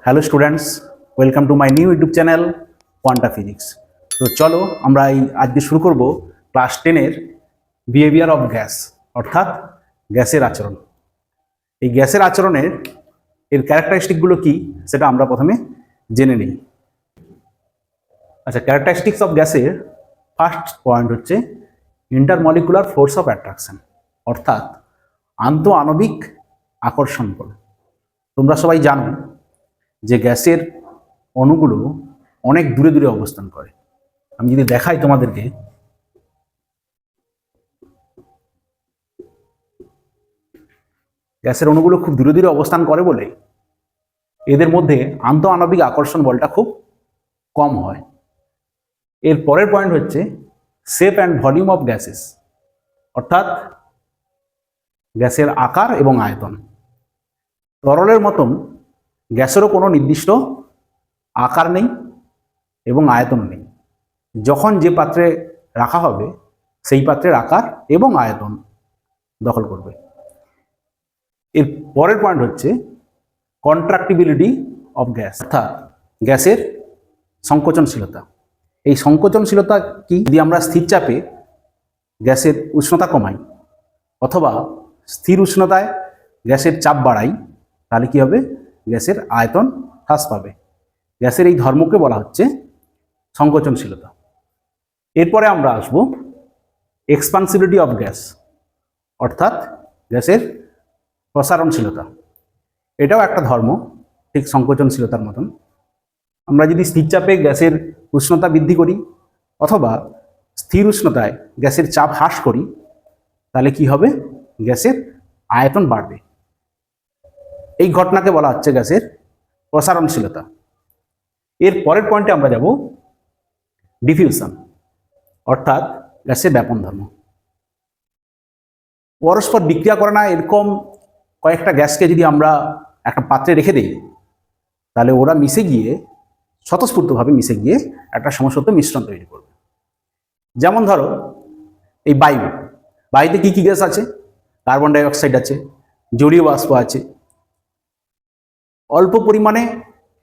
Hello students, welcome to my new YouTube channel quanta physics. তো চলো আমরা আজকে শুরু করব ক্লাস 10-এর বিহেভিয়ার অফ গ্যাস, অর্থাৎ গ্যাসের আচরণ। এই গ্যাসের আচরণের ক্যারেক্টারিস্টিকগুলো কি সেটা আমরা প্রথমে জেনে নিই। আচ্ছা, ক্যারেক্টারিস্টিক্স অফ গ্যাসের ফার্স্ট পয়েন্ট হচ্ছে ইন্টারমলিকুলার ফোর্স অফ অ্যাট্রাকশন, অর্থাৎ আন্তঃআণবিক আকর্ষণ বল। তোমরা সবাই জানো যে গ্যাসের অণুগুলো অনেক দূরে দূরে অবস্থান করে। আমি যদি দেখাই তোমাদেরকে, গ্যাসের অণুগুলো খুব দূরে দূরে অবস্থান করে বলে এদের মধ্যে আন্তঃআণবিক আকর্ষণ বলটা খুব কম হয়। এর পরের পয়েন্ট হচ্ছে shape and volume of gases, অর্থাৎ গ্যাসের আকার এবং আয়তন। তরলের মতন গ্যাসেরও কোনো নির্দিষ্ট আকার নেই এবং আয়তন নেই। যখন যে পাত্রে রাখা হবে সেই পাত্রের আকার এবং আয়তন দখল করবে। এর পরের পয়েন্ট হচ্ছে কন্ট্রাক্টিবিলিটি অফ গ্যাস, অর্থাৎ গ্যাসের সংকোচনশীলতা। এই সংকোচনশীলতা কি? যদি আমরা স্থির চাপে গ্যাসের উষ্ণতা কমাই অথবা স্থির উষ্ণতায় গ্যাসের চাপ বাড়াই, তাহলে কি হবে? গ্যাসের আয়তন হ্রাস পাবে। গ্যাসের এই ধর্মকে বলা হচ্ছে সংকোচনশীলতা। এরপরে আমরা আসব এক্সপানসিবিলিটি অফ গ্যাস, অর্থাৎ গ্যাসের প্রসারণশীলতা। এটাও একটা ধর্ম, ঠিক সংকোচনশীলতার মতন। আমরা যদি স্থির চাপে গ্যাসের উষ্ণতা বৃদ্ধি করি অথবা স্থির উষ্ণতায় গ্যাসের চাপ হ্রাস করি, তাহলে কি হবে? গ্যাসের আয়তন বাড়বে। এই ঘটনাকে বলা হচ্ছে গ্যাসের প্রসারণশীলতা। এর পরের পয়েন্টে আমরা যাব ডিফিউশন, অর্থাৎ গ্যাসের ব্যাপন ধর্ম। পরস্পর বিক্রিয়া করে না এরকম কয়েকটা গ্যাসকে যদি আমরা একটা পাত্রে রেখে দিই, তাহলে ওরা মিশে গিয়ে স্বতঃস্ফূর্তভাবে মিশে গিয়ে একটা সমসত্ব মিশ্রণ তৈরি করবে। যেমন ধরো এই বায়ুতে কি কি গ্যাস আছে? কার্বন ডাই অক্সাইড আছে, জলীয় বাষ্প আছে, অল্প পরিমাণে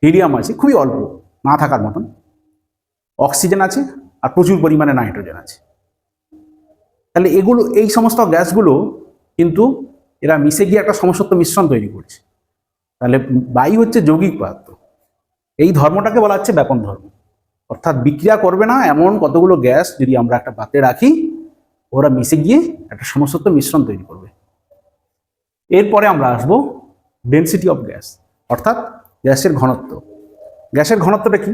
হিলিয়াম আছে, খুবই অল্প, না থাকার মতন, অক্সিজেন আছে, আর প্রচুর পরিমাণে নাইট্রোজেন আছে। তাহলে এই সমস্ত গ্যাসগুলো কিন্তু এরা মিশে গিয়ে একটা সমসত্ব মিশ্রণ তৈরি করছে। তাহলে বায়ু হচ্ছে যৌগিক পদার্থ। এই ধর্মটাকে বলা হচ্ছে ব্যাপন ধর্ম, অর্থাৎ বিক্রিয়া করবে না এমন কতগুলো গ্যাস যদি আমরা একটা পাত্রে রাখি, ওরা মিশে গিয়ে একটা সমসত্ব মিশ্রণ তৈরি করবে। এরপরে আমরা আসবো ডেনসিটি অফ গ্যাস, অর্থাৎ গ্যাসের ঘনত্ব। গ্যাসের ঘনত্বটা কি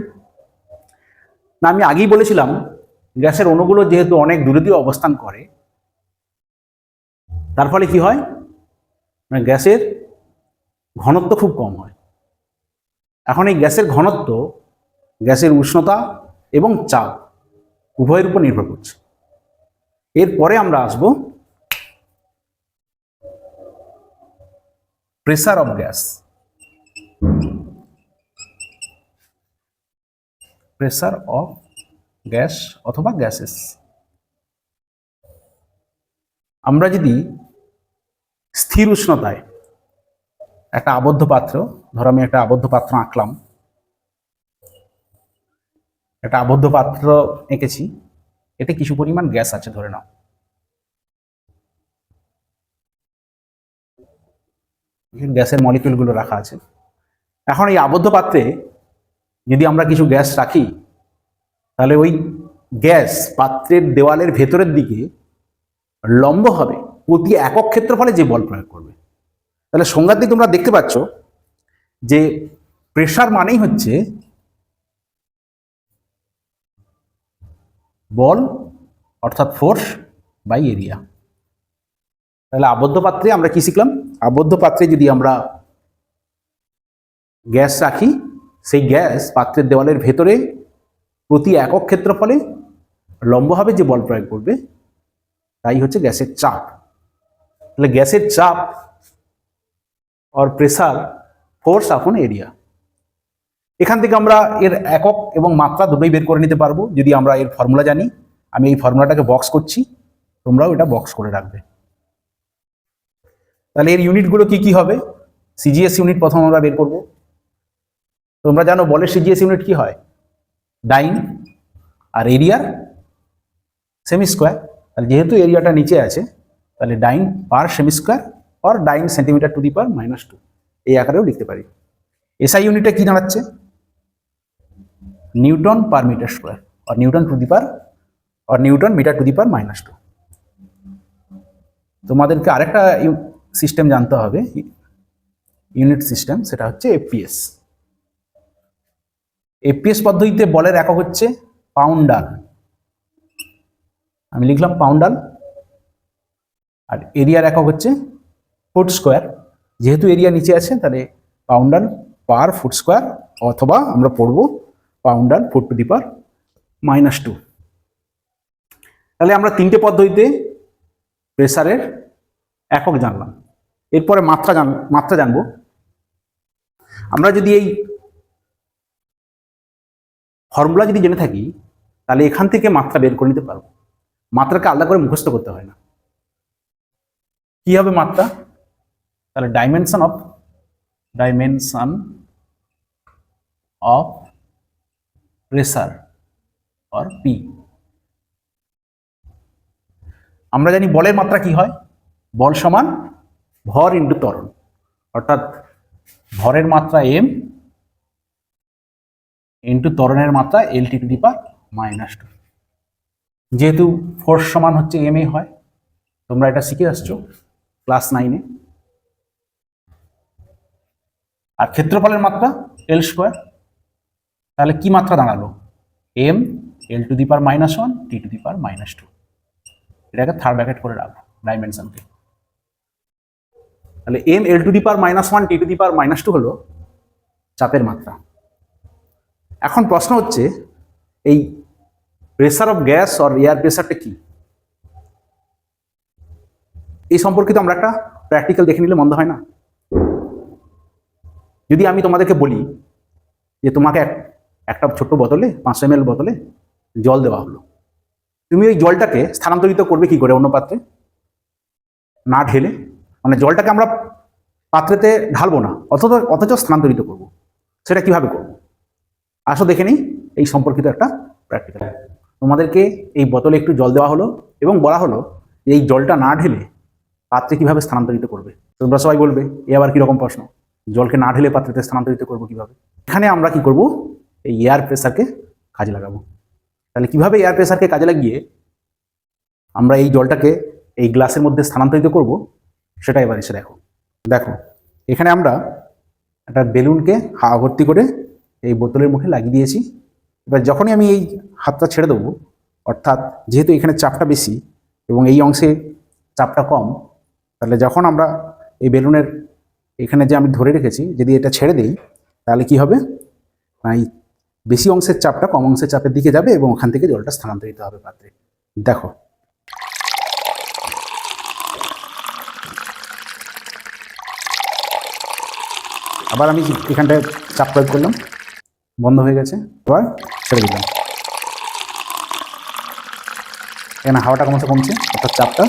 না, আমি আগেই বলেছিলাম গ্যাসের অণুগুলো যেহেতু অনেক দূরে দূরে অবস্থান করে, তার ফলে কি হয়? মানে গ্যাসের ঘনত্ব খুব কম হয়। এখন এই গ্যাসের ঘনত্ব গ্যাসের উষ্ণতা এবং চাপ উভয়ের উপর নির্ভর করছে। এরপরে আমরা আসব pressure of gas. Pressure of gas অথবা গ্যাসেস। আমরা যদি স্থির উষ্ণতায় একটা আবদ্ধ পাত্র, ধরো আমি একটা আবদ্ধ পাত্র আঁকলাম, একটা আবদ্ধ পাত্র এঁকেছি, এতে কিছু পরিমাণ গ্যাস আছে ধরে নাও। গ্যাসের মলিকিউলগুলো রাখা আছে। এখন এই আবদ্ধ পাত্রে যদি আমরা কিছু গ্যাস রাখি, তাহলে ওই গ্যাস পাত্রের দেওয়ালের ভেতরের দিকে লম্ব হবে প্রতি একক ক্ষেত্রফলে যে বল প্রয়োগ করবে। তাহলে সংজ্ঞাতে তোমরা দেখতে পাচ্ছ যে প্রেসার মানেই হচ্ছে বল, অর্থাৎ ফোর্স বাই এরিয়া। তাহলে আবদ্ধ পাত্রে আমরা কি শিখলাম? আবদ্ধ পাত্রে যদি আমরা গ্যাস রাখি, সেই গ্যাস পাত্রের দেওয়ালের ভেতরে প্রতি একক ক্ষেত্রফলে লম্বভাবে যে বল প্রয়োগ করবে, তাই হচ্ছে গ্যাসের চাপ। তাহলে গ্যাসের চাপ আর প্রেসার ফোর্স আপন এরিয়া। এখান থেকে আমরা এর একক এবং মাত্রা দুটোই বের করে নিতে পারবো যদি আমরা এর ফর্মুলা জানি। আমি এই ফর্মুলাটাকে বক্স করছি, তোমরাও এটা বক্স করে রাখবে। তাহলে এর ইউনিটগুলো কি কি হবে? সিজিএস ইউনিট প্রথম আমরা বের করব। তোমরা জানো বলের সিজিএস ইউনিট কি হয়, ডাইন আর এরিয়ার সেমি স্কোয়ার। তাহলে যেহেতু এরিয়াটা নিচে আছে তাহলে dyne per semi square or dyne centimetre to the power -2 এই আকারেও লিখতে পারি। এসআই ইউনিটটা কি দাঁড়াচ্ছে, নিউটন পার মিটার স্কোয়ার আর নিউটন টু দি পাওয়ার আর newton metre to the power -2। তোমাদেরকে আরেকটা সিস্টেম জানতে হবে, ইউনিট সিস্টেম, সেটা হচ্ছে এফপিএস। এফপিএস পদ্ধতিতে বলের একক হচ্ছে পাউন্ডাল, আমি লিখলাম পাউন্ডাল, আর এরিয়ার একক হচ্ছে ফুট স্কোয়ার। যেহেতু এরিয়া নিচে আছে তাহলে পাউন্ডাল পার ফুট স্কোয়ার, অথবা আমরা পড়ব poundal foot two the power -2। তাহলে আমরা তিনটে পদ্ধতিতে প্রেসারের একক জানলাম। এরপরে মাত্রা জানবো। আমরা যদি এই ফর্মুলা যদি জেনে থাকি তাহলে এখান থেকে মাত্রা বের করে নিতে পারবো, মাত্রাকে আলাদা করে মুখস্থ করতে হয় না। কি হবে মাত্রা, তাহলে dimension of pressure or P. আমরা জানি বলের মাত্রা কি হয়, বল সমান ভর ইন্টু ত্বরণ, অর্থাৎ ভরের মাত্রা এম ইন্টু ত্বরণের মাত্রা এল টি টু দি পাওয়ার -2। যেহেতু ফোর্স সমান হচ্ছে এম এ হয়, তোমরা এটা শিখে আসছো ক্লাস 9-এ। আর ক্ষেত্রফলের মাত্রা এল স্কোয়ার। তাহলে কি মাত্রা দাঁড়ালো, M L to the power -1 T to the power -2। এটাকে থার্ড ব্র্যাকেট করে রাখবো ডাইমেনশনকে। তাহলে M L to the power -1 T to the power -2 হলো চাপের মাত্রা। এখন প্রশ্ন হচ্ছে এই pressure of gas or air প্রেসারটা কি, এই সম্পর্কিত আমরা একটা প্র্যাকটিক্যাল দেখে নিলে মন্দ হয় না। যদি আমি তোমাদেরকে বলি যে তোমাকে একটা ছোট্ট বোতলে 500 ml বোতলে জল দেওয়া হলো, তুমি ওই জলটাকে স্থানান্তরিত করবে কি করে অন্য পাত্রে, না ঢেলে, মানে জলটাকে আমরা পাত্রেতে ঢালবো না, অথচ স্থানান্তরিত করব। সেটা কিভাবে করব, আসো দেখে নিই এই সম্পর্কিত একটা প্র্যাকটিক্যাল। তোমাদেরকে এই বোতলে একটু জল দেওয়া হলো এবং বলা হলো যে এই জলটা না ঢেলে পাত্রে কিভাবে স্থানান্তরিত করবে। তোমরা সবাই বলবে এ আবার কিরকম প্রশ্ন, জলকে না ঢেলে পাত্রেতে স্থানান্তরিত করবো কিভাবে। এখানে আমরা কি করব, এই এয়ার প্রেসারকে কাজে লাগাবো। তাহলে কিভাবে এয়ার প্রেসারকে কাজে লাগিয়ে আমরা এই জলটাকে এই গ্লাসের মধ্যে স্থানান্তরিত করব সেটা এবার এসে দেখো। এখানে আমরা একটা বেলুনকে হাওয়া ভর্তি করে এই বোতলের মুখে লাগিয়ে দিয়েছি। এবার যখনই আমি এই হাতটা ছেড়ে দেবো, অর্থাৎ যেহেতু এখানে চাপটা বেশি এবং এই অংশে চাপটা কম, তাহলে যখন আমরা এই বেলুনের এখানে যে আমি ধরে রেখেছি যদি এটা ছেড়ে দিই তাহলে কি হবে, এই বেশি অংশের চাপটা কম অংশের চাপের দিকে যাবে এবং ওখান থেকে জলটা স্থানান্তরিত হবে পাত্রে। দেখো আবার আমি এখানটায় চাপ প্রয়োগ করলাম, বন্ধ হয়ে গেছে, এবার ছেড়ে দিলাম, এখানে হাওয়াটা কমছে অর্থাৎ চাপটা।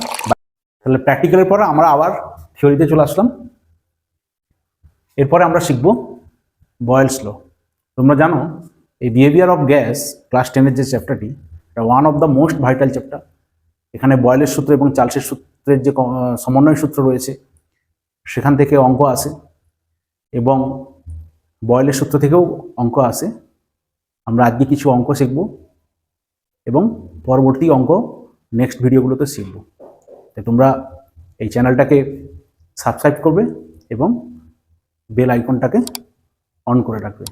তাহলে প্র্যাকটিক্যালের পর আমরা আবার থিওরিতে চলে আসলাম। এরপরে আমরা শিখব বয়েলস ল। তোমরা জানো এই বিহেভিয়ার অফ গ্যাস ক্লাস 10-এর যে চ্যাপ্টারটি, এটা one of the most vital chapter. এখানে বয়েলের সূত্র এবং চার্লসের সূত্রের যে সমন্বয় সূত্র রয়েছে সেখান থেকে অঙ্ক আসে এবং বয়েলের সূত্র থেকেও অঙ্ক আসে। আমরা আজকে কিছু অঙ্ক শিখব এবং পরবর্তী অঙ্ক নেক্সট ভিডিওগুলোতে শিখব। তাই তোমরা এই চ্যানেলটাকে সাবস্ক্রাইব করবে এবং বেল আইকনটাকে অন করে রাখবে।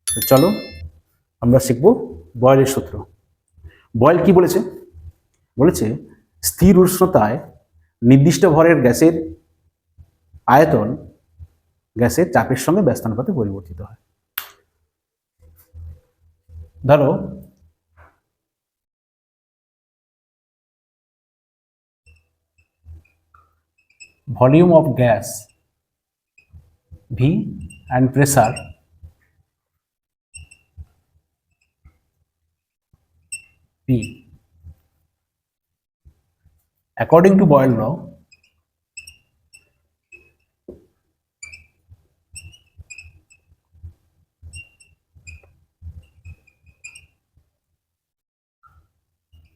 তো চলো আমরা শিখব বয়েলের সূত্র। বয়েল কি বলেছে, স্থির উষ্ণতায় নির্দিষ্ট ভরের গ্যাসের আয়তন গ্যাসের চাপের সঙ্গে ব্যস্তানুপাতে পরিবর্তিত হয়। ধরো volume of gas V and pressure P. According to Boyle law,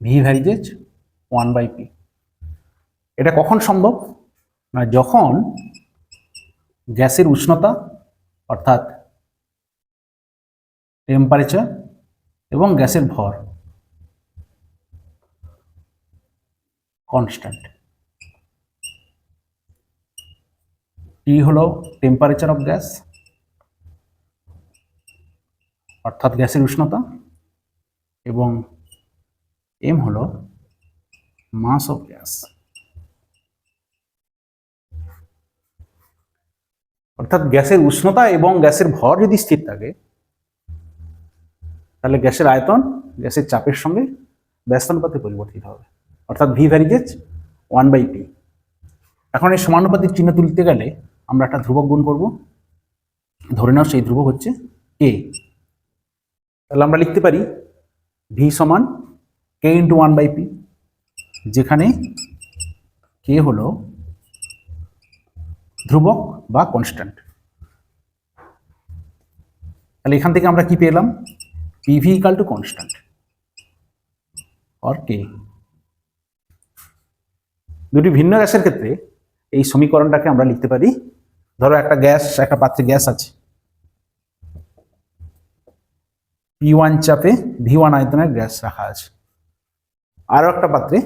V varies as 1/p। এটা কখন সম্ভব? না যখন গ্যাসের উষ্ণতা অর্থাৎ টেম্পারেচার এবং গ্যাসের ভর কনস্ট্যান্ট। টি হলো টেম্পারেচার অফ গ্যাস অর্থাৎ গ্যাসের উষ্ণতা, এবং এম হলো মাস অফ গ্যাস। অর্থাৎ গ্যাসের উষ্ণতা এবং গ্যাসের ভর যদি স্থির থাকে তাহলে গ্যাসের আয়তন গ্যাসের চাপের সঙ্গে ব্যস্তানুপাতে পরিবর্তিত হবে, অর্থাৎ ভি ভ্যারিজেজ 1/p। এখন এই সমানুপাতিক চিহ্ন তুলতে গেলে আমরা একটা ধ্রুবক গুণ করব। ধরে নাও সেই ধ্রুবক হচ্ছে কে। তাহলে আমরা লিখতে পারি ভি সমান কে ইন্টু 1/p, যেখানে কে হলো ধ্রুবক বা কনস্ট্যান্ট। তাহলে এখান থেকে আমরা কি পেলাম? PV equal to constant or K. দুটি ভিন্ন গ্যাসের ক্ষেত্রে এই সমীকরণটাকে আমরা লিখতে পারি, ধরো একটা পাত্রে গ্যাস আছে, P1 চাপে V1 আয়তনের গ্যাস রাখা আছে। আরো একটা পাত্রে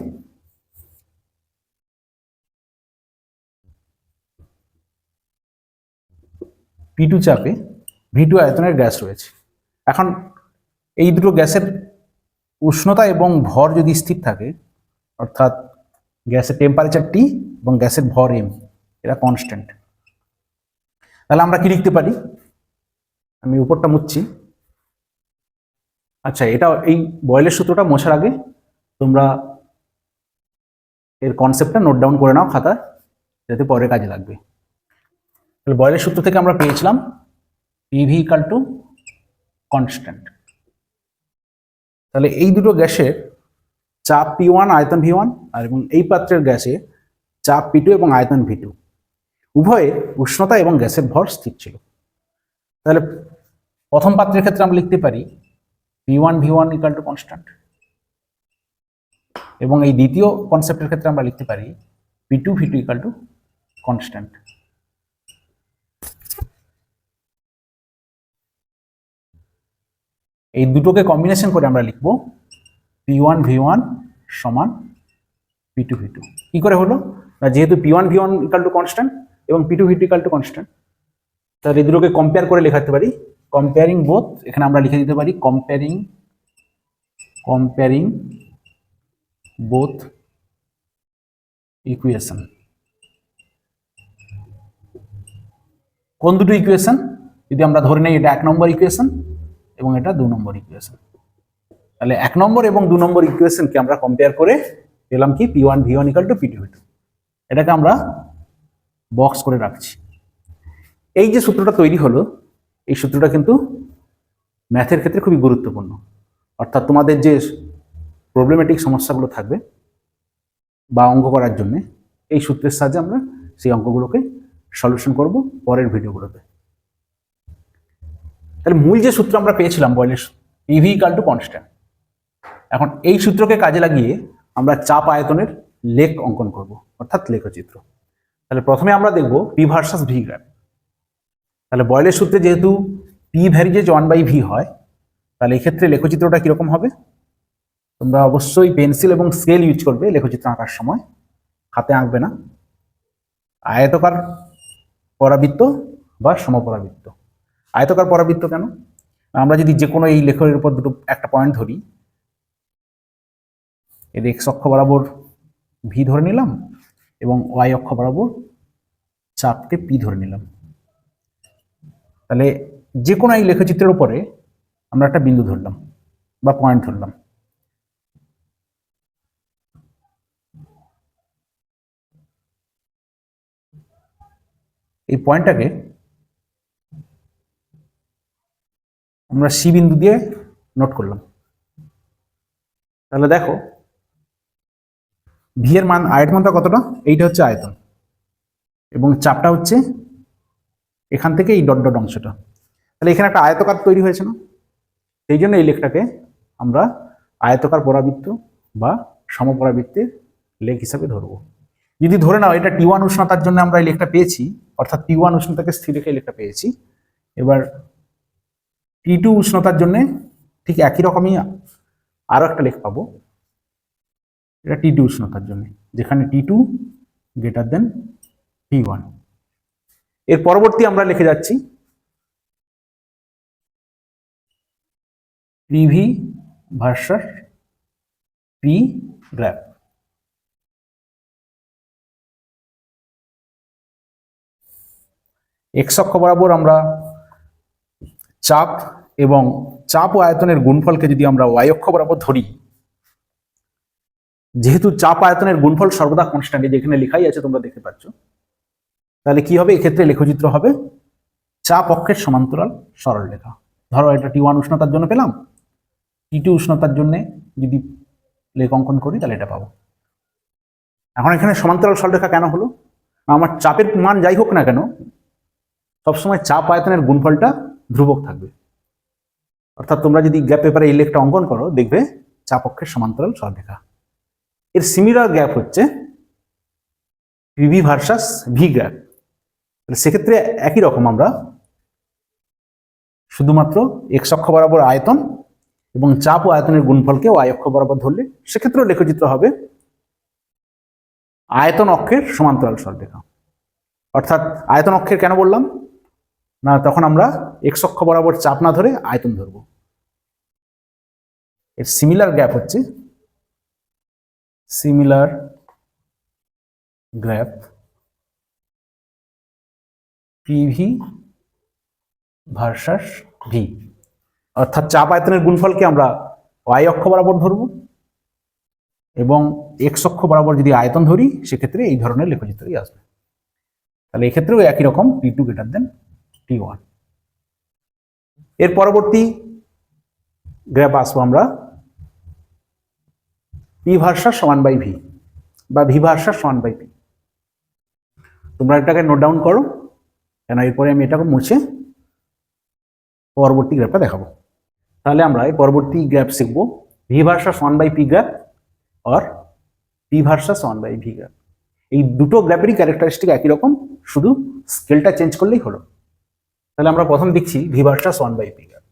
P2 চাপে V2 আয়তনের গ্যাস রয়েছে। এখন এই দুটো গ্যাসের উষ্ণতা এবং ভর যদি স্থির থাকে, অর্থাৎ গ্যাসের টেম্পারেচার T এবং গ্যাসের ভর M, এরা কনস্ট্যান্ট, তাহলে আমরা কি লিখতে পারি? আমি উপরটা মুছছি। আচ্ছা, এটা এই বয়েলের সূত্রটা মোছার আগে তোমরা এর কনসেপ্টটা নোট ডাউন করে নাও খাতায়, যাতে পরে কাজে লাগবে। তাহলে বয়েলের সূত্র থেকে আমরা পেয়েছিলাম পিভি ইকাল টু কনস্ট্যান্ট। তাহলে এই দুটো গ্যাসের চাপ P1 আয়তন V1 আর এবং এই পাত্রের গ্যাসে চাপ P2 এবং আয়তন V2, উভয়ে উষ্ণতা এবং গ্যাসের ভর স্থির ছিল। তাহলে প্রথম পাত্রের ক্ষেত্রে আমরা লিখতে পারি P1 V1 equal to constant, এবং এই দ্বিতীয় কনসেপ্টের ক্ষেত্রে আমরা লিখতে পারি P2 V2 equal to constant. এই দুটোকে কম্বিনেশন করে আমরা লিখব P1 V1 সমান P2 V2। কি করে হলো? না যেহেতু P1 V1 equal to constant এবং P2 V2 equal to constant, তাহলে এই দুটোকে কম্পেয়ার করে লেখাতে পারি কম্পেয়ারিং বোথ। এখানে আমরা লিখে দিতে পারি কম্পেয়ারিং বোথ ইকুয়েশন। কোন দুটো ইকুয়েশন? যদি আমরা ধরে নেই এটা 1 নম্বর ইকুয়েশন এবং এটা 2 নম্বর ইকুয়েশন, তাহলে 1 নম্বর এবং 2 নম্বর ইকুয়েশনকে আমরা কম্পেয়ার করে পেলাম কি P1 V1 equal to P2 V2। এটাকে আমরা বক্স করে রাখছি। এই যে সূত্রটা তৈরি হলো, এই সূত্রটা কিন্তু ম্যাথের ক্ষেত্রে খুবই গুরুত্বপূর্ণ। অর্থাৎ তোমাদের যে প্রবলেমেটিক সমস্যাগুলো থাকবে বা অঙ্ক করার জন্য এই সূত্রের সাহায্যে আমরা সেই অঙ্কগুলোকে সলিউশন করব পরের ভিডিওগুলোতে। তাহলে মূল যে সূত্র আমরা পেয়েছিলাম বয়েলের পিভি ইকাল টু কনস্ট্যান্ট, এখন এই সূত্রকে কাজে লাগিয়ে আমরা চাপ আয়তনের লেখ অঙ্কন করব, অর্থাৎ লেখচিত্র। তাহলে প্রথমে আমরা দেখব পি ভার্সাস ভি গ্রাফ। তাহলে বয়েলের সূত্রে যেহেতু পি ভ্যারিজেজ 1/v হয়, তাহলে এই ক্ষেত্রে লেখচিত্রটা কিরকম হবে? তোমরা অবশ্যই পেন্সিল এবং স্কেল ইউজ করবে লেখচিত্র আঁকার সময়, হাতে আঁকবে না। আয়তকার পরাবৃত্ত বা সমপরাবৃত্ত। আয়তকার পরাবৃত্ত কেন? আমরা যদি যে কোনো এই লেখের উপর একটা পয়েন্ট ধরি, এর এক্স অক্ষ বরাবর ভি ধরে নিলাম এবং ওয়াই অক্ষ বরাবর চাপকে পি ধরে নিলাম, তাহলে যে কোনো এই লেখচিত্রের উপরে আমরা একটা বিন্দু ধরলাম বা পয়েন্ট ধরলাম। এই পয়েন্টটাকে আমরা সি বিন্দু দিয়ে নোট করলাম। তাহলে দেখো ভি এর মান আয়তনটা কতটা? এইটা হচ্ছে আয়তন, এবং চাপটা হচ্ছে এখান থেকে এই ডট ডট অংশটা। তাহলে এখানে একটা আয়তকার তৈরি হয়েছে না? সেই জন্য এই লেখটাকে আমরা আয়তকার পরাবৃত্ত বা সমপরাবৃত্তের লেখ হিসাবে ধরবো। যদি ধরে নাও এটা T1 উষ্ণতার জন্য আমরা এই লেখটা পেয়েছি, অর্থাৎ T1 উষ্ণতাকে স্থির রেখে এই লেখটা পেয়েছি। এবার T2 উষ্ণতার জন্য ঠিক একই রকমই আরো একটা লেখ পাবো, এটা T2 উষ্ণতার জন্য, যেখানে T2 গ্রেটার দেন T1। এর পরবর্তী আমরা লিখে যাচ্ছি PV versus P graph. X অক্ষ বরাবর আমরা চাপ এবং চাপ ও আয়তনের গুণফলকে যদি আমরা ওয়াই অক্ষ বরাবর ধরি, যেহেতু চাপ আয়তনের গুণফল সর্বদা কনস্ট্যান্ট, যেখানে লেখাই আছে তোমরা দেখতে পাচ্ছ, তাহলে কি হবে, এক্ষেত্রে লেখচিত্র হবে চাপ অক্ষের সমান্তরাল সরলরেখা। ধরো এটা T1 উষ্ণতার জন্য পেলাম, T2 উষ্ণতার জন্য যদি লেখ অঙ্কন করি তাহলে এটা পাবো। এখন এখানে সমান্তরাল সরলরেখা কেন হলো, আমার চাপের মান যাই হোক না কেন সবসময় চাপ আয়তনের গুণফলটা ধ্রুবক থাকবে। অর্থাৎ তোমরা যদি গ্যাপ পেপারে এই লেখটা অঙ্কন করো দেখবে চাপ অক্ষের সমান্তরাল সরলরেখা। এর সিমিলার গ্যাপ হচ্ছে PV ভার্সাস ভি গ্যাপ। সেক্ষেত্রে একই রকম আমরা শুধুমাত্র এক্স অক্ষ বরাবর আয়তন এবং চাপ ও আয়তনের গুণফলকে ওয়াই অক্ষ বরাবর ধরলে সেক্ষেত্রেও লেখচিত্র হবে আয়তন অক্ষের সমান্তরাল সরলরেখা। অর্থাৎ আয়তন অক্ষের কেন বললাম না, তখন আমরা এক্স অক্ষ বরাবর চাপ না ধরে আয়তন ধরব। এর সিমিলার গ্যাপ হচ্ছে similar gap PV versus V. অর্থাৎ চাপ আয়তনের গুণফলকে আমরা ওয়াই অক্ষ বরাবর ধরব এবং এক্স অক্ষ বরাবর যদি আয়তন ধরি সেক্ষেত্রে এই ধরনের লেখচিত্রই আসবে। তাহলে এক্ষেত্রেও একই রকম T2 গ্রেটার দেন T1। এর পরবর্তী গ্রাফ আসবো আমরা P ভার্সাস সমান বাই ভি বা ভি ভার্সাস সমান বাই পি। তোমরা এটাকে নোট ডাউন করো, কেন এরপরে আমি এটাকে মুছে পরবর্তী গ্রাফটা দেখাবো। তাহলে আমরা এই পরবর্তী গ্রাফ শিখবো V versus one by P graph আর P versus one by V graph. এই দুটো গ্রাফেরই ক্যারেক্টারিস্টিক একই রকম, শুধু স্কেলটা চেঞ্জ করলেই হলো। তাহলে আমরা প্রথম দেখছি V versus one by P graph.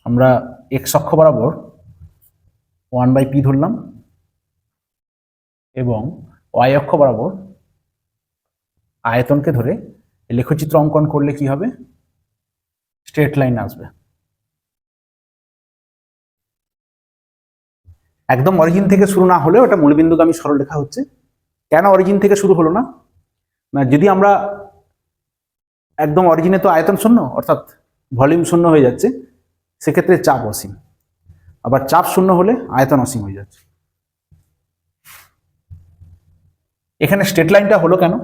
আমরা এক্স অক্ষ বরাবর ওয়ান বাই পি ধরলাম এবং ওয়াই অক্ষ বরাবর আয়তনকে ধরে লেখচিত্র অঙ্কন করলে কি হবে, স্ট্রেট লাইন আসবে। একদম অরিজিন থেকে শুরু না হলেও এটা মূলবিন্দুগামী সরলরেখা হচ্ছে। কেন অরিজিন থেকে শুরু হলো না, যদি আমরা একদম অরিজিনে তো আয়তন শূন্য অর্থাৎ ভলিউম শূন্য হয়ে যাচ্ছে, সেক্ষেত্রে চাপ অসীম, আবার চাপ শূন্য হলে আয়তন অসীম হয়ে যাচ্ছে। এখানে স্ট্রেট লাইনটা হলো কেন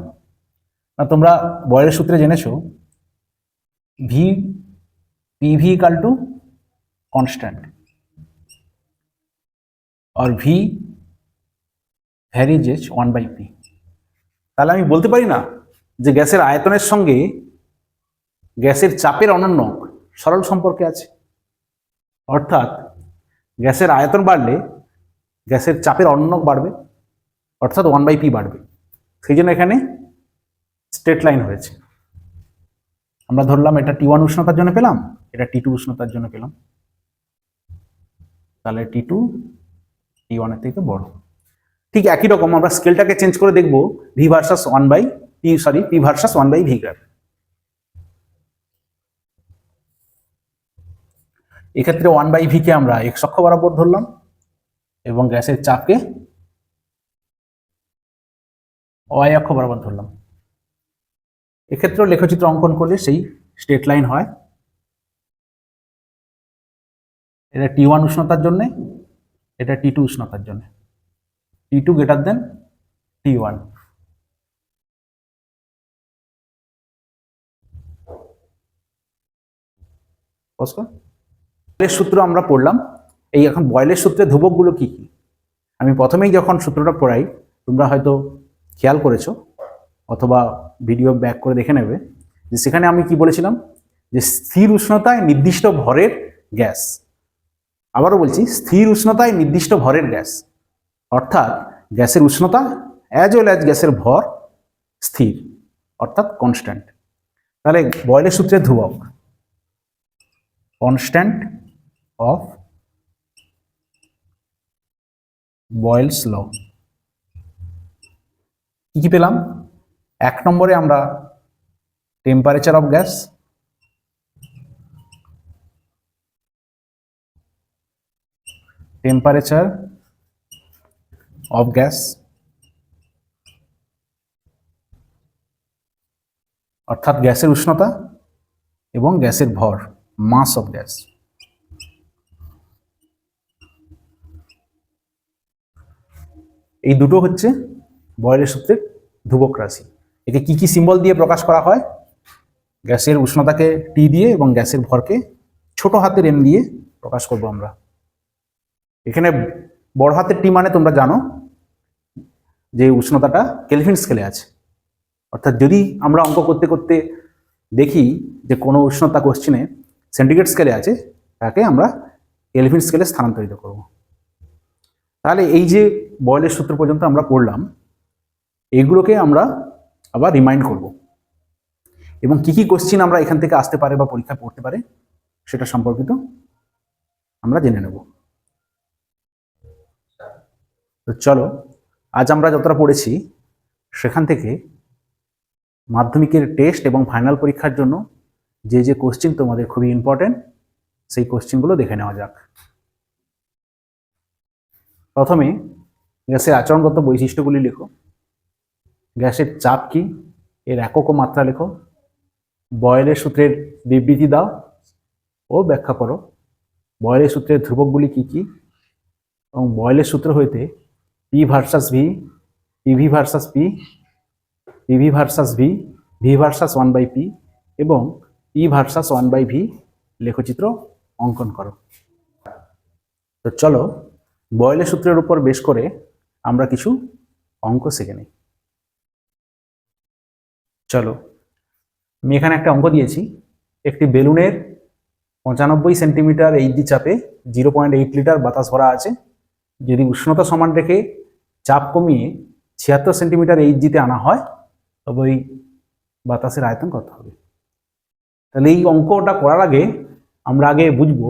না, তোমরা বয়েলের সূত্রে জেনেছো V PV equal to constant और V ভ্যারিজ এজ 1/p। তাহলে আমি বলতে পারি না যে গ্যাসের আয়তনের সঙ্গে গ্যাসের চাপের অনন্য সরল সম্পর্কে আছে। অর্থাৎ গ্যাসের আয়তন বাড়লে গ্যাসের চাপের অনন্য বাড়বে, অর্থাৎ 1/p বাড়বে। সেই জন্য এখানে স্ট্রেট লাইন হয়েছে। আমরা ধরলাম এটা T1 উষ্ণতার জন্য পেলাম, এটা T2 উষ্ণতার জন্য পেলাম, তাহলে T2 T1 এর থেকে বড়। ঠিক একই রকম আমরা স্কেলটাকে চেঞ্জ করে দেখব V versus one by P versus one by V graph. এক্ষেত্রে ওয়ান বাই ভি কে আমরা এক্স অক্ষ বরাবর ধরলাম এবং গ্যাসের চাপকে ওয়াই অক্ষ বরাবর ধরলাম। এক্ষেত্রেও লেখচিত্র অঙ্কন করলে সেই স্ট্রেট লাইন হয়। এটা T1 উষ্ণতার জন্য, এটা T2 উষ্ণতার জন্য, T2 গ্রেটার দেন T1। বয়েলের সূত্র আমরা পড়লাম। এই এখন বয়েলের সূত্রে ধ্রুবকগুলো কি কি, আমি প্রথমেই যখন সূত্রটা পড়াই তোমরা হয়তো খেয়াল করেছো অথবা ভিডিও ব্যাক করে দেখে নেবে যে সেখানে আমি কি বলেছিলাম যে স্থির উষ্ণতায় নির্দিষ্ট ভরের গ্যাস, আবারও বলছি, স্থির উষ্ণতায় নির্দিষ্ট ভরের গ্যাস, অর্থাৎ গ্যাসের উষ্ণতা অ্যাজ ওয়েল অ্যাজ গ্যাসের ভর স্থির, অর্থাৎ কনস্ট্যান্ট। তাহলে বয়েলের সূত্রের ধ্রুবক কনস্ট্যান্ট অফ বয়েলস ল। কি পেলাম? 1 নম্বরে আমরা temperature of gas, temperature of gas অর্থাৎ গ্যাসের উষ্ণতা, এবং গ্যাসের ভর মাস অফ গ্যাস। এই দুটো হচ্ছে বয়েলের সূত্রের ধ্রুবক রাশি। একে কি কি সিম্বল দিয়ে প্রকাশ করা হয়? গ্যাসের উষ্ণতাকে টি দিয়ে এবং গ্যাসের ভরকে ছোট হাতের এম দিয়ে প্রকাশ করব আমরা। এখানে বড় হাতের টি মানে তোমরা জানো যে উষ্ণতাটা কেলভিন স্কেলে আছে, অর্থাৎ যদি আমরা অঙ্ক করতে করতে দেখি যে কোনো উষ্ণতা কোশ্চেনে সেন্টিগ্রেড স্কেলে আছে, তাকে আমরা কেলভিন স্কেলে স্থানান্তরিত করব। তাহলে এই যে বয়েলের সূত্র পর্যন্ত আমরা পড়লাম, এইগুলোকে আমরা আবার রিমাইন্ড করব, এবং কি কি কোশ্চেন আমরা এখান থেকে আসতে পারে বা পরীক্ষায় পড়তে পারে সেটা সম্পর্কিত আমরা জেনে নেব। তো চলো, আজ আমরা যতটা পড়েছি সেখান থেকে মাধ্যমিকের টেস্ট এবং ফাইনাল পরীক্ষার জন্য যে যে কোশ্চেন তোমাদের খুবই ইম্পর্টেন্ট, সেই কোশ্চেনগুলো দেখে নেওয়া যাক। প্রথমে গ্যাসের আচরণগত বৈশিষ্ট্যগুলি লেখো। গ্যাসের চাপ কি, এর একক ও মাত্রা লেখো। বয়েলের সূত্রের বিবৃতি দাও ও ব্যাখ্যা করো। বয়েলের সূত্রের ধ্রুবকগুলি কি কি, এবং বয়েলের সূত্র হইতে P versus V, PV versus P, PV versus V, V versus 1/p এবং পি ভার্সাস 1/v লেখচিত্র অঙ্কন করো। তো চলো, বয়েলের সূত্রের উপর বেশ করে আমরা কিছু অঙ্ক শিখে নিই। চলো, আমি এখানে একটা অঙ্ক দিয়েছি। একটি বেলুনের 95 সেন্টিমিটার এইচজি চাপে 0.8 লিটার বাতাস ভরা আছে। যদি উষ্ণতা সমান রেখে চাপ কমিয়ে 76 সেন্টিমিটার এইচজিতে আনা হয়, তবে ওই বাতাসের আয়তন কত হবে? তাহলে এই অঙ্কটা করার আগে আমরা আগে বুঝবো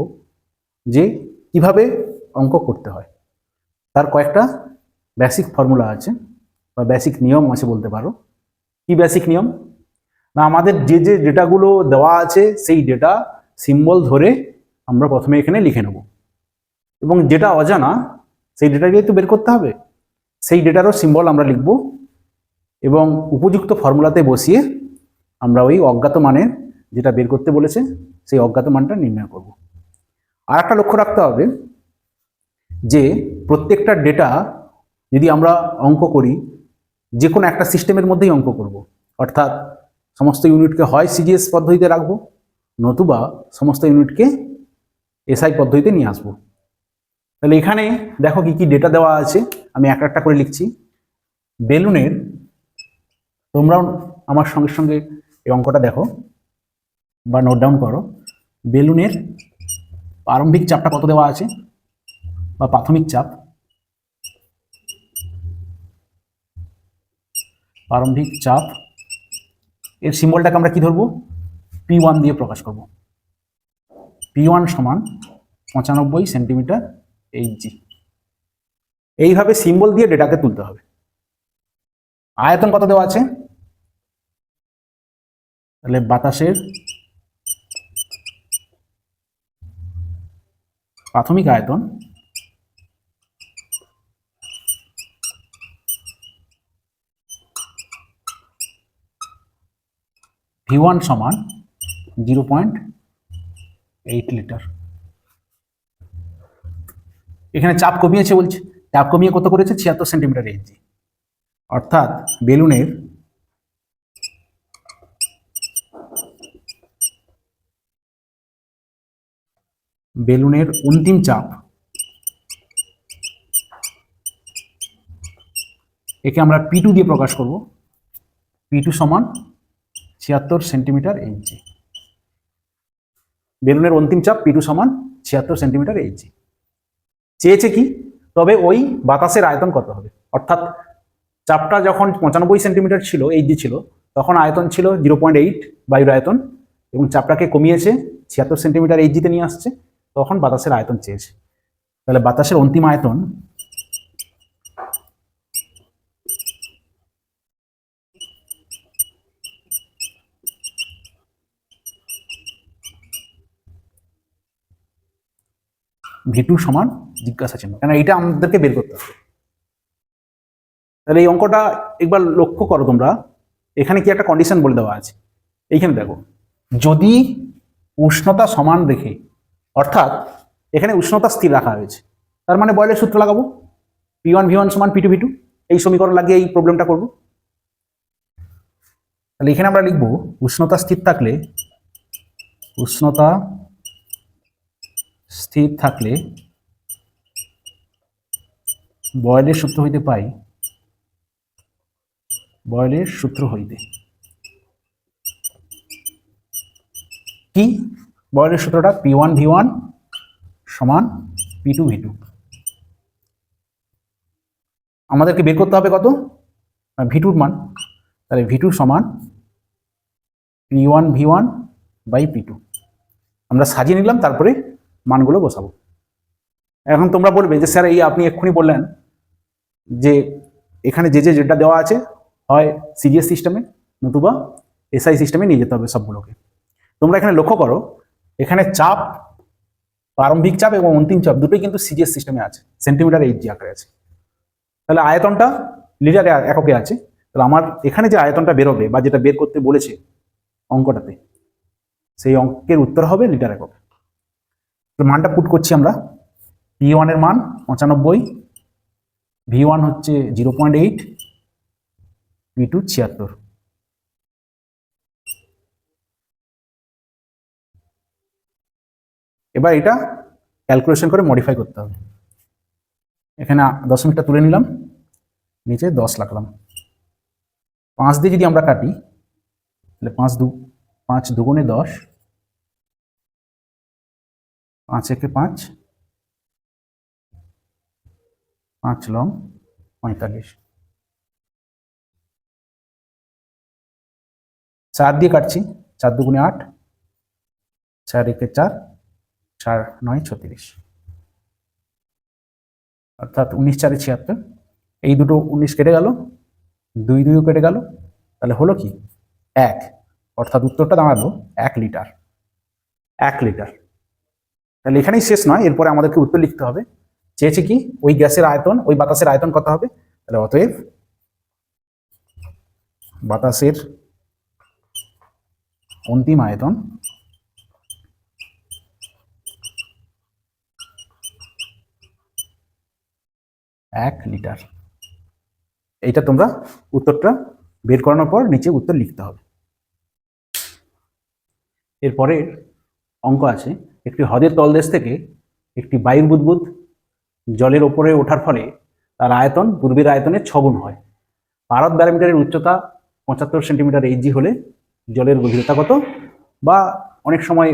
যে কিভাবে অঙ্ক করতে হয়। তার কয়েকটা বেসিক ফর্মুলা আছে বা বেসিক নিয়ম আছে বলতে পারো। কি বেসিক নিয়ম? না, আমাদের যে যে ডেটাগুলো দেওয়া আছে সেই ডেটা সিম্বল ধরে আমরা প্রথমে এখানে লিখে নেব, এবং যেটা অজানা সেই ডেটাকে তো বের করতে হবে, সেই ডেটারও সিম্বল আমরা লিখব, এবং উপযুক্ত ফর্মুলাতে বসিয়ে আমরা ওই অজ্ঞাত মানের যেটা বের করতে বলেছে সেই অজ্ঞাত মানটা নির্ণয় করব। আর একটা লক্ষ্য রাখতে হবে যে প্রত্যেকটা ডেটা যদি আমরা অঙ্ক করি, যে কোনো একটা সিস্টেমের মধ্যেই অঙ্ক করব, অর্থাৎ সমস্ত ইউনিটকে হয় সিজিএস পদ্ধতিতে রাখবো, নতুবা সমস্ত ইউনিটকে এসআই পদ্ধতিতে নিয়ে আসবো। তাহলে এখানে দেখো কি কি ডেটা দেওয়া আছে, আমি একটা একটা করে লিখছি। বেলুনের, তোমরাও আমার সঙ্গে সঙ্গে এই অঙ্কটা দেখো বা নোট ডাউন করো। বেলুনের প্রারম্ভিক চাপটা কত দেওয়া আছে, বা প্রাথমিক চাপ, প্রারম্ভিক চাপ এর সিম্বলটাকে আমরা কি ধরবো? P1 দিয়ে প্রকাশ করব। P1 সমান 95 সেন্টিমিটার এইচজি। এইভাবে সিম্বল দিয়ে ডেটাকে তুলতে হবে। আয়তন কত দেওয়া আছে? তাহলে বাতাসের প্রাথমিক আয়তন V1 সমান 0.8 লিটার। এখানে চাপ কমিয়েছে বলছে, চাপ কমিয়ে কত করেছে? 76 সেন্টিমিটার এইচজি। অর্থাৎ বেলুনের অন্তিম চাপ, একে আমরা P2 দিয়ে প্রকাশ করব। P2 সমান 76 সেন্টিমিটার এইচজি। বেলুনের অন্তিম চাপ P2 সমান 76 সেন্টিমিটার এইচজি। চেয়েছে কি, তবে ওই বাতাসের আয়তন কত হবে, অর্থাৎ চাপটা যখন 95 সেন্টিমিটার ছিল, এইচজি ছিল, তখন আয়তন ছিল 0.8 বায়ুর আয়তন, এবং চাপটাকে কমিয়েছে 76 সেন্টিমিটার এইচজিতে নিয়ে আসছে, তখন বাতাসের আয়তন চেয়েছে। তাহলে বাতাসের অন্তিম আয়তন V2 সমান জিজ্ঞাসা চিহ্ন, কেন এটা আমাদেরকে বের করতে হবে। তাহলে এই অঙ্কটা একবার লক্ষ্য করো তোমরা, এখানে কি একটা কন্ডিশন বলে দেওয়া আছে। এইখানে দেখো, যদি উষ্ণতা সমান রেখে, অর্থাৎ এখানে উষ্ণতা স্থির রাখা হয়েছে, তার মানে বয়লের সূত্র লাগাবো, P1V1 সমান P2V2, এই সমীকরণ লাগিয়ে এই প্রবলেমটা করব। তাহলে এখানে আমরা লিখব উষ্ণতা স্থির থাকলে, উষ্ণতা স্থির থাকলে বয়লের সূত্র হইতে পাই, বয়লের সূত্র হইতে কি, বয়লের সূত্রটা P1V1 সমান P2V2। আমাদেরকে বের করতে হবে কত, V2 মান। তাহলে V2 সমান P1V1 বাই P2। আমরা সাজিয়ে নিলাম, তারপরে মানগুলো বসাবো। এখন তোমরা বলবে যে স্যার, এই আপনি এক্ষুনি বললেন যে এখানে যেটা দেওয়া আছে হয় সিরিয়াস সিস্টেমে, নতুবা এসআই সিস্টেমে নিয়ে যেতে হবে সবগুলোকে। তোমরা এখানে লক্ষ্য করো, এখানে চাপ, প্রারম্ভিক চাপ এবং অন্তিম চাপ দুটোই কিন্তু সিরিয়াস সিস্টেমে আছে, সেন্টিমিটার এইচজি আকারে আছে। তাহলে আয়তনটা লিটার এককে আছে। তাহলে আমার এখানে যে আয়তনটা বেরোবে বা যেটা বের করতে বলেছে অঙ্কটাতে, সেই অঙ্কের উত্তর হবে লিটার এককে। তো মানটা পুট করছি আমরা, P1 এর মান 95, V1 হচ্ছে 0.8, P2 76। এবার এটা ক্যালকুলেশন করে মডিফাই করতে হবে। এখানে দশমিকটা তুলে নিলাম, নিচে 10 রাখলাম। 5 দিয়ে যদি আমরা কাটি, তাহলে 5 দুগুণে 10, 5 একে 5, 5 লং 45। 4 দিয়ে কাটছি, 4 দুগুণে 8, 4 একে 4, 4 9 36, অর্থাৎ 19 4 76। এই দুটো 19 কেটে গেল, 2 2 কেটে গেল, তাহলে হলো কি 1, অর্থাৎ উত্তরটা দাঁড়ালো 1 লিটার। 1 লিটার। তাহলে এখানেই শেষ নয়, এরপরে আমাদেরকে উত্তর লিখতে হবে। চেয়েছে কি, ওই গ্যাসের আয়তন, ওই বাতাসের আয়তন কত হবে। তাহলে অতএব বাতাসের অন্তিম আয়তন 1 লিটার। এইটা তোমরা উত্তরটা বের করানোর পর নিচে উত্তর লিখতে হবে। এরপরের অঙ্ক আছে, একটি হ্রদের তলদেশ থেকে একটি বায়ুর বুদবুদ জলের ওপরে ওঠার ফলে তার আয়তন পূর্বের আয়তনের 6 গুণ হয়। পারদ ব্যারোমিটারের উচ্চতা 75 সেন্টিমিটার এইচজি হলে জলের গভীরতা কত, বা অনেক সময়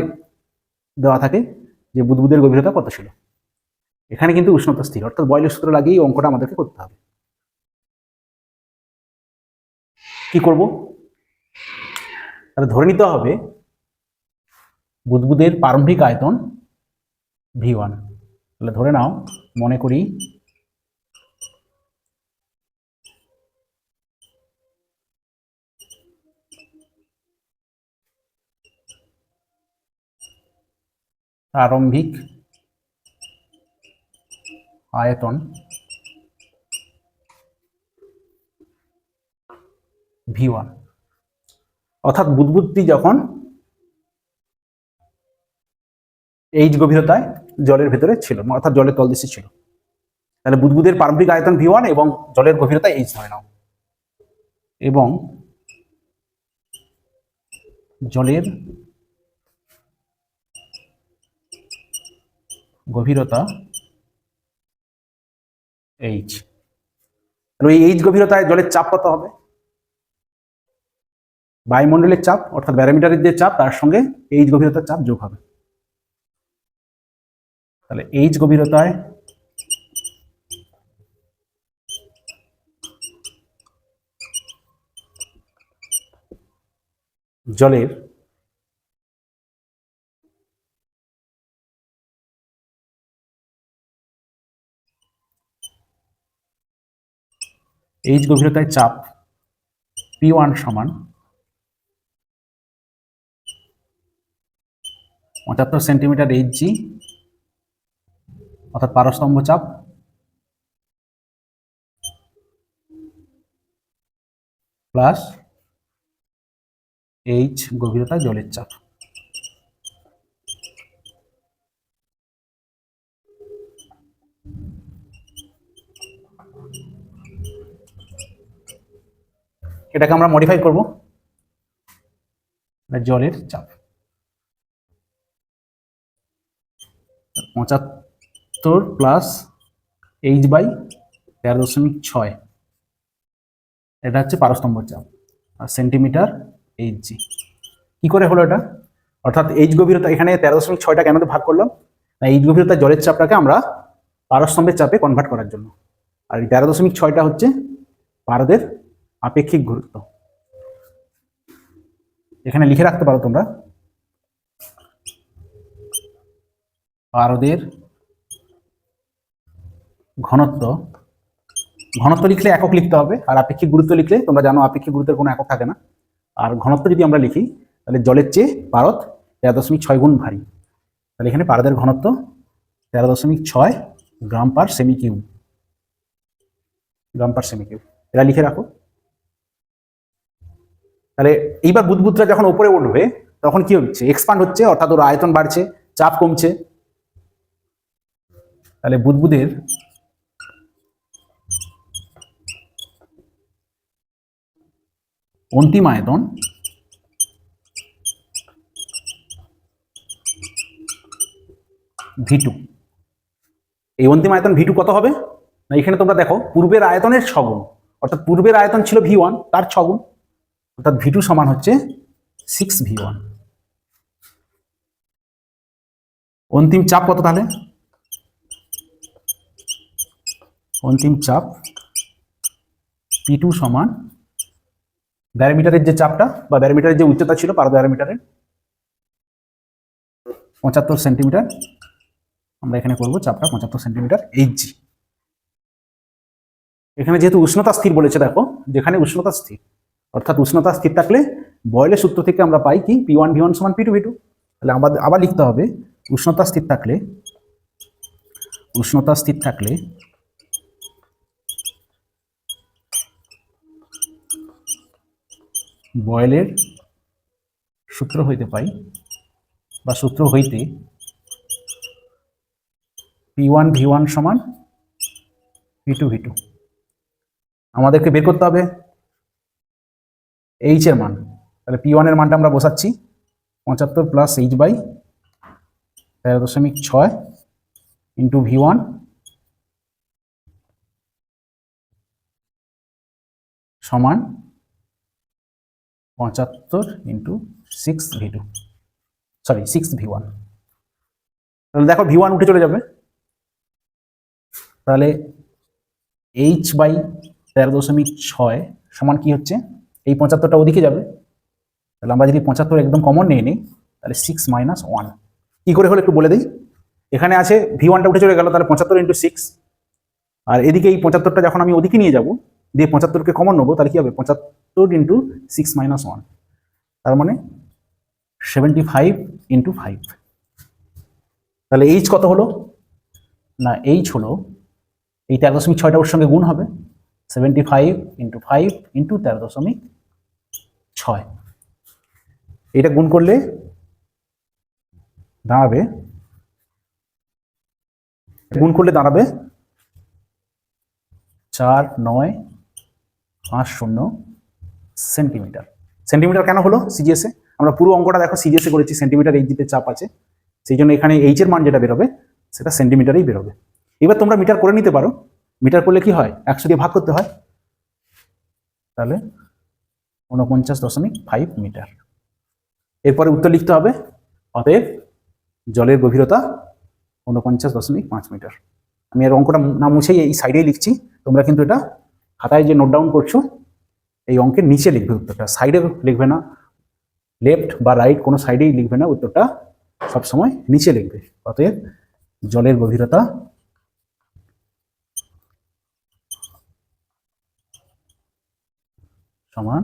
দেওয়া থাকে যে বুদবুদের গভীরতা কত ছিল। এখানে কিন্তু উষ্ণতা স্থির, অর্থাৎ বয়লের সূত্র লাগিয়ে অঙ্কটা আমাদেরকে করতে হবে। কি করব, তাহলে ধরে নিতে হবে বুদবুদের প্রারম্ভিক আয়তন V1। তাহলে ধরে নাও, মনে করি প্রারম্ভিক আয়তন V1, অর্থাৎ বুদবুদটি যখন এইচ গভীরতায় জলের ভেতরে ছিল, অর্থাৎ জলের তলদেশে ছিল। তাহলে বুদবুদের প্রারম্ভিক আয়তন V1 এবং জলের গভীরতা এইচ ধরে নাও, এবং জলের গভীরতা এইচ। তাহলে ওই এইচ গভীরতায় জলের চাপ কত হবে, বায়ুমণ্ডলের চাপ অর্থাৎ ব্যারোমিটারের যে চাপ তার সঙ্গে এইচ গভীরতার চাপ যোগ হবে। তাহলে এইচ গভীরতায় জলের এইচ গভীরতায় চাপ P1 সমান 75 সেন্টিমিটার HG, অর্থাৎ পারস্তম্ভ চাপ, প্লাস এইচ গভীরতায় জলের চাপ। এটাকে আমরা মডিফাই করব, জলের চাপ 75 প্লাস এইচ বাই 13.6, এটা হচ্ছে পারস্তম্ভ চাপ, আর সেন্টিমিটার এইচজি। কি করে হলো এটা? অর্থাৎ এইচ গভীরতা, এখানে 13.6টা কেন ভাগ করলাম না, এইচ গভীরতা জলের চাপটাকে আমরা পারস্তম্ভের চাপে কনভার্ট করার জন্য, আর এই 13.6টা হচ্ছে পারদের আপেক্ষিক গুরুত্ব। এখানে লিখে রাখতে পারো তোমরা, পারদের ঘনত্ব, ঘনত্ব লিখলে একক লিখতে হবে, আর আপেক্ষিক গুরুত্ব লিখলে তোমরা জানো আপেক্ষিক গুরুত্বের কোনো একক থাকে না। আর ঘনত্ব যদি আমরা লিখি তাহলে জলের চেয়ে পারদ 13.6 গুণ ভারী, তাহলে এখানে পারদের ঘনত্ব 13.6 গ্রাম পার সেমি কিউব, গ্রাম পার সেমি কিউব, এটা লিখে রাখো। তাহলে এইবার বুদবুদটা যখন উপরে উঠবে তখন কি হচ্ছে? এক্সপান্ড হচ্ছে, অর্থাৎ ওর আয়তন বাড়ছে, চাপ কমছে। তাহলে বুদবুদের অন্তিম আয়তন V2, এই অন্তিম আয়তন V2 কত হবে না, এখানে তোমরা দেখো পূর্বের আয়তনের 6 গুণ, অর্থাৎ পূর্বের আয়তন ছিল V1 তার 6 গুণ, অর্থাৎ V2 সমান হচ্ছে 6V1। অন্তিম চাপ কত তাহলে? অন্তিম চাপ P2 সমান ব্যারোমিটারের যে চাপটা বা ব্যারোমিটারের যে উচ্চতা ছিল পারদ ব্যারোমিটারের 75 সেন্টিমিটার, আমরা এখানে করব চাপটা 75 সেন্টিমিটার HG। এখানে যেহেতু উষ্ণতা স্থির বলেছে, দেখো যেখানে উষ্ণতা স্থির, অর্থাৎ উষ্ণতা স্থির থাকলে বয়েলের সূত্র থেকে আমরা পাই কি P1 V1 সমান P2 V2। তাহলে আবার লিখতে হবে উষ্ণতা স্থির থাকলে, উষ্ণতা স্থির থাকলে বয়েলের সূত্র হইতে পাই বা সূত্র হইতে P1 V1 সমান P2 V2। আমাদেরকে বের করতে হবে এইচ এর মান, তাহলে P1 এর মানটা আমরা বসাচ্ছি 75 plus H by 13.6 into V1 সমান 75 ইন্টু 6V2, সরি 6V1। তাহলে দেখো V1 উঠে চলে যাবে, তাহলে এইচ বাই 13.6 সমান কি হচ্ছে, এই 75টা ওদিকে যাবে, তাহলে আমরা যদি 75 একদম কমন নিয়ে নিই তাহলে 6 মাইনাস 1। কি করে হলো একটু বলে দিই, এখানে আছে V1টা উঠে চলে গেল, তাহলে 75 ইন্টু 6, আর এদিকে এই 75টা যখন আমি ওদিকে নিয়ে যাব দিয়ে 75কে কমন নেবো, তাহলে কি হবে 75 ইন্টু 6 মাইনাস 1, তার মানে 75 ইন্টু 5। তাহলে এইচ কত হলো না, এইচ হলো এই 13.6টা ওর সঙ্গে গুণ হবে, 75 ইন্টু 5 ইন্টু 13.6, এটা গুণ করলে দাঁড়াবে 4950 সেন্টিমিটার। সেন্টিমিটার কেন হলো সিজিএসে? আমরা পুরো অঙ্কটা দেখো সিজিএসে করেছি, সেন্টিমিটার এইচজিতে চাপ আছে, সেই জন্য এখানে এইচ এর মান যেটা বেরোবে সেটা সেন্টিমিটারেই বেরোবে। এবার তোমরা মিটার করে নিতে পারো, মিটার করলে কি হয় 100 দিয়ে ভাগ করতে হয়, তাহলে 49.5 মিটার। এরপরে উত্তর লিখতে হবে, অতএব জলের গভীরতা 49.5 মিটার। আমি এর অঙ্কটা না মুছেই এই সাইডেই লিখছি, তোমরা কিন্তু এটা খাতায় যে নোট ডাউন করছো এই অঙ্কের নিচে লিখবে উত্তরটা, সাইডে লিখবে না, লেফট বা রাইট কোনো সাইডেই লিখবে না, উত্তরটা সবসময় নিচে লিখবে। অতএব জলের গভীরতা সমান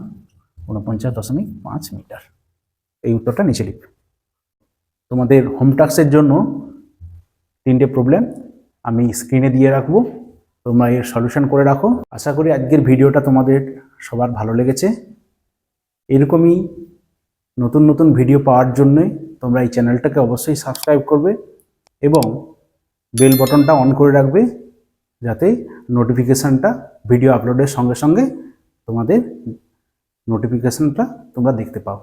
49.5 মিটার, এই উত্তরটা নিচে লিখবে। তোমাদের হোম টাস্কের জন্য 3টে প্রবলেম আমি স্ক্রিনে দিয়ে রাখবো, তোমরা এর সলিউশন করে রাখো। আশা করি আজকের ভিডিওটা তোমাদের সবার ভালো লেগেছে। এরকমই নতুন নতুন ভিডিও পাওয়ার জন্য তোমরা এই চ্যানেলটাকে অবশ্যই সাবস্ক্রাইব করবে এবং বেল বটনটা অন করে রাখবে, যাতে নোটিফিকেশানটা ভিডিও আপলোডের সঙ্গে সঙ্গে তোমাদের নোটিফিকেশানটা তোমরা দেখতে পাও।